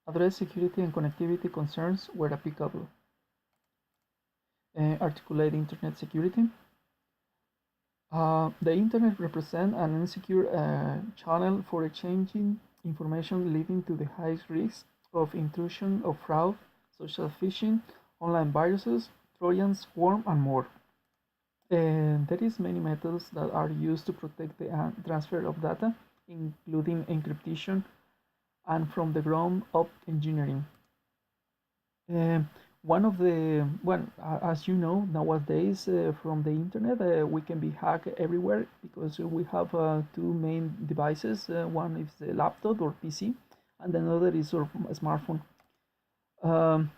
Address security and connectivity concerns where applicable. Articulate internet security. The internet represents an insecure channel for exchanging information, leading to the highest risk of intrusion of fraud, such as phishing, online viruses, Trojans, worm, and more. And there is many methods that are used to protect the transfer of data, including encryption and from the ground up engineering. Um, one of the well, as you know, nowadays from the internet we can be hacked everywhere because we have two main devices. One is the laptop or PC, and another is our smartphone. Um,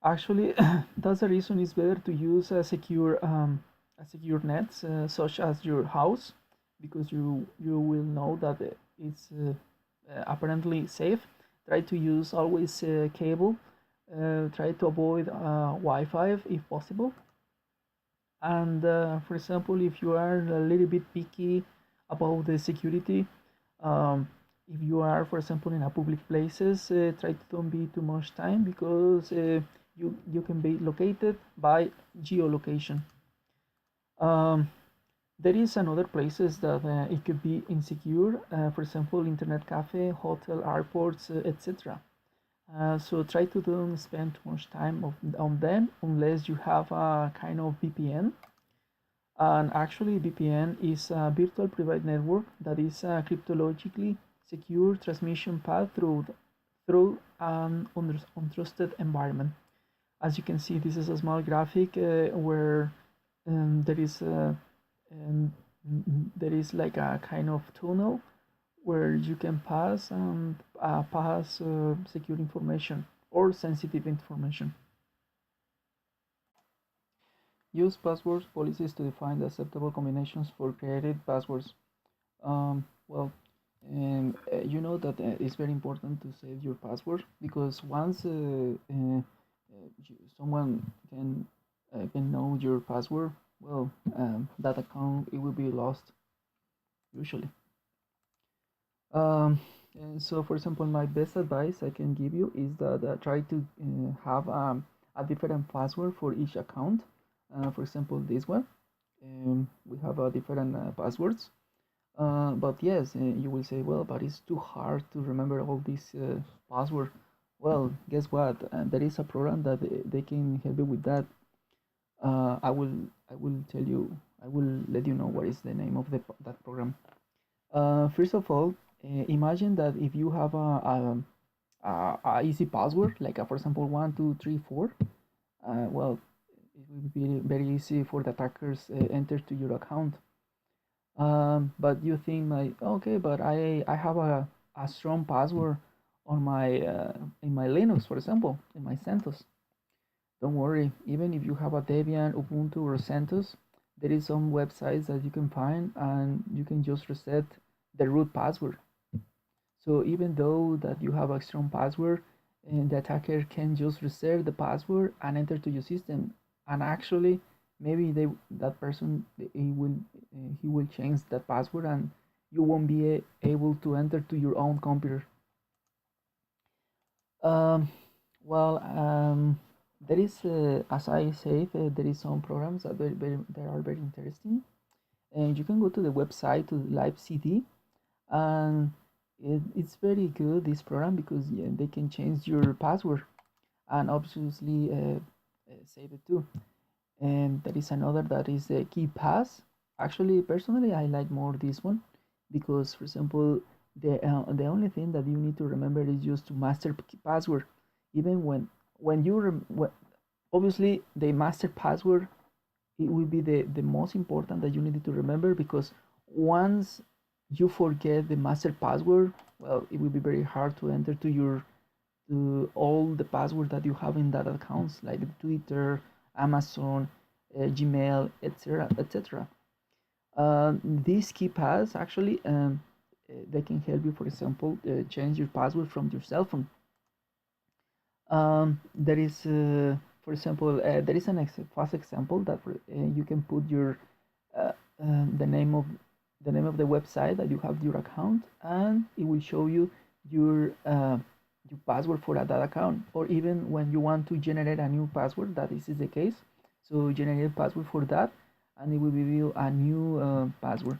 Actually, that's the reason it's better to use a secure nets such as your house, because you will know that it's apparently safe. Try to use always cable. Try to avoid Wi-Fi if possible. And for example, if you are a little bit picky about the security, um, if you are, for example, in a public places, try to don't be too much time because you can be located by geolocation. Um, there is another places that it could be insecure. For example, internet cafe, hotel, airports, etc. So try to don't spend too much time on them unless you have a kind of VPN. And actually, VPN is a virtual private network that is a cryptologically secure transmission path through an untrusted environment. As you can see, this is a small graphic where there is um, there is like a kind of tunnel where you can pass secure information or sensitive information. Use password policies to define the acceptable combinations for created passwords. Well, you know that it's very important to save your password because once someone can know your password, well, that account it will be lost usually. And so, for example, my best advice I can give you is that try to have a different password for each account. For example, this one, we have different passwords. But yes, you will say, well, but it's too hard to remember all these password. Well, guess what? There is a program that they can help you with that. I will tell you, I will let you know what is the name of that program. First of all, imagine that if you have a easy password, like for example 1 2 3 4, well, it will be very easy for the attackers enter to your account. But you think like, okay, but I have a strong password on my in my Linux, for example, in my CentOS. Don't worry, even if you have a Debian, Ubuntu, or CentOS, there is some websites that you can find and you can just reset the root password. So even though that you have a strong password, and the attacker can just reset the password and enter to your system, and actually maybe that person he will change that password and you won't be able to enter to your own computer. Um, well, there is, as I said, there is some programs that that are very interesting, and you can go to the website to Live CD, and it's very good this program because yeah, they can change your password and obviously save it too. And there is another that is the key pass. Actually, personally, I like more this one because, for example, the only thing that you need to remember is just to master password. Even when you obviously the master password it will be the most important that you need to remember because once you forget the master password, well, it will be very hard to enter to all the password that you have in that accounts like Twitter, Amazon, Gmail, etc., etc. These key pass actually they can help you, for example, change your password from your cell phone. There is, for example, there is an fast example that you can put your uh, the name of the website that you have your account, and it will show you your your password for that account, or even when you want to generate a new password, that is the case. So generate a password for that, and it will give you a new password.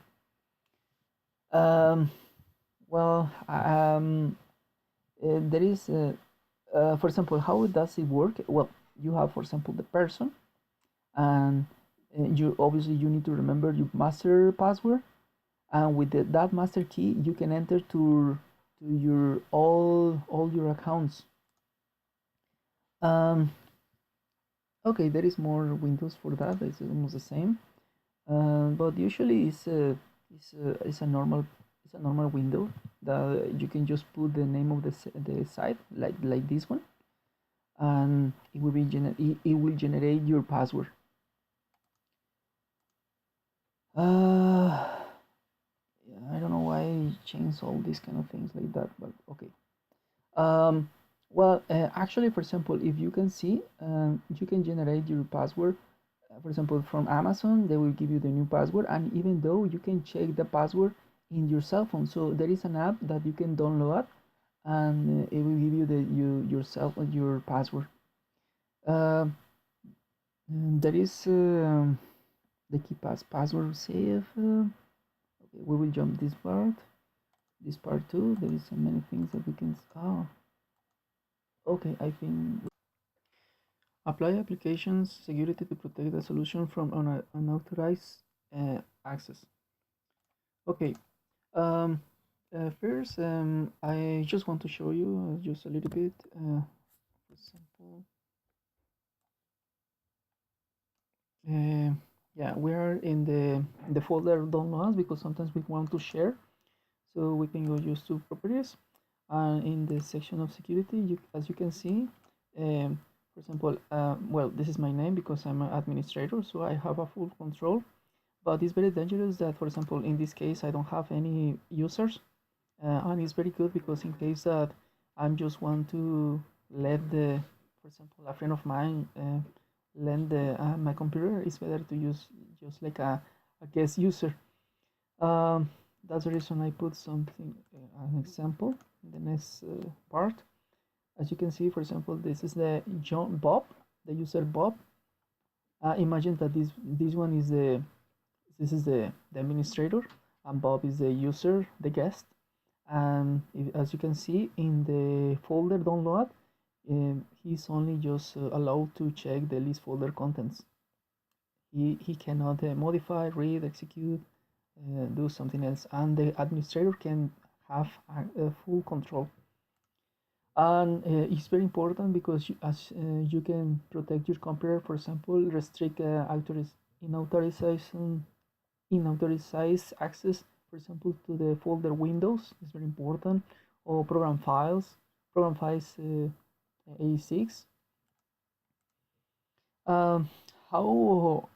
um, well there is for example, how does it work? Well, you have, for example, the person, and you obviously you need to remember your master password, and with that master key you can enter to your all your accounts. um, okay, there is more windows for that. It's almost the same, but usually it's a normal window that you can just put the name of the site, like this one, and it will generate your password. uh yeah, I don't know why I changed all these kind of things like that, but okay. um well, actually, for example, if you can see, you can generate your password. For example, from Amazon, they will give you the new password, and even though you can check the password in your cell phone, so there is an app that you can download, and it will give you your password. uh, there is the key password save. Okay, we will jump this part too. There is so many things that we can. Oh, okay. I think apply applications security to protect the solution from unauthorized access. Okay. Um, First, I just want to show you just a little bit. For example, uh, yeah, we are in the folder downloads because sometimes we want to share, so we can go just to properties, and in the section of security, as you can see, for example, well, this is my name because I'm an administrator, so I have a full control. But it's very dangerous that, for example, in this case, I don't have any users. And it's very good because in case that I'm just want to let for example, a friend of mine lend my computer, it's better to use just like a guest user. Um, that's the reason I put something, an example in the next part. As you can see, for example, this is the John Bob, the user Bob. Imagine that this one is the administrator, and Bob is the user, the guest. And as you can see in the folder download, he's only just allowed to check the list folder contents. He cannot modify, read, execute, do something else, and the administrator can have a full control. And it's very important because as you can protect your computer. For example, restrict unauthorized access, for example, to the folder windows is very important, or program files A6. Um, how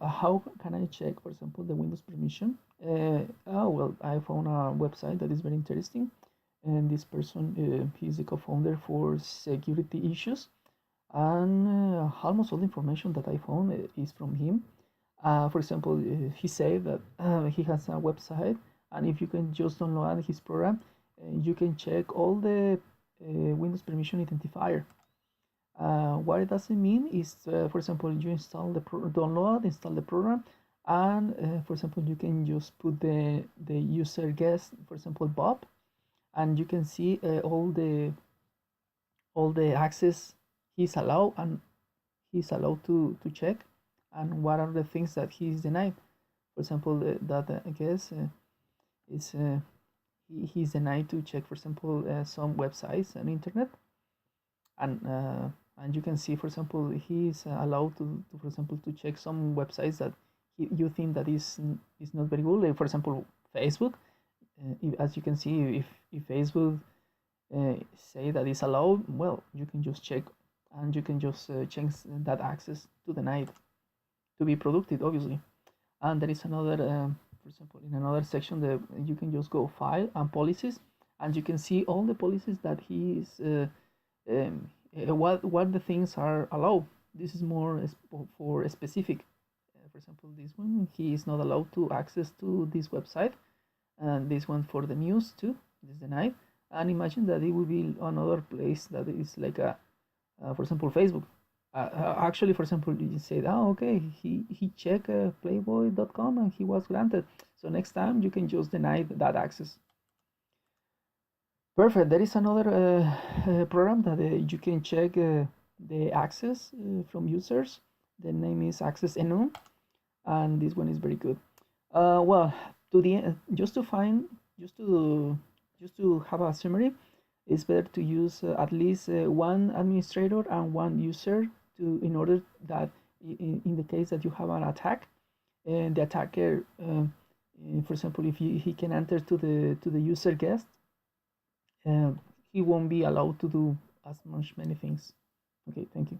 can I check, for example, the Windows permission? Oh well, I found a website that is very interesting, and this person, he's the co-founder for security issues, and almost all the information that I found is from him. For example, he said that he has a website, and if you can just download his program, you can check all the Windows permission identifier. What it doesn't mean is, for example, you install download, install the program, and for example, you can just put the user guest, for example, Bob, and you can see all the access he's allowed, and he's allowed to check, and what are the things that he's denied. For example, that I guess is he's denied to check, for example, some websites on internet, and and you can see, for example, he's allowed to, for example, to check some websites that you think that is not very good. Like, for example, Facebook. As you can see, if Facebook say that is allowed, well, you can just check, and you can just change that access to deny it, to be productive, obviously. And there is another, for example, in another section that you can just go file and policies, and you can see all the policies that he is what the things are allowed. This is more for specific. For example, this one, he is not allowed to access to this website, and this one for the news too, this is denied. And imagine that it will be another place that is like a, for example, Facebook. Actually, for example, you say, oh, okay, he checked playboy.com and he was granted. So next time you can just deny that access. Perfect. There is another program that you can check the access from users. The name is Access NU, and this one is very good. Well, to the just to find just to have a summary, it's better to use at least one administrator and one user to in order that in the case that you have an attack, and the attacker, for example, if he can enter to the user guest, uh, he won't be allowed to do as much many things. Okay, thank you.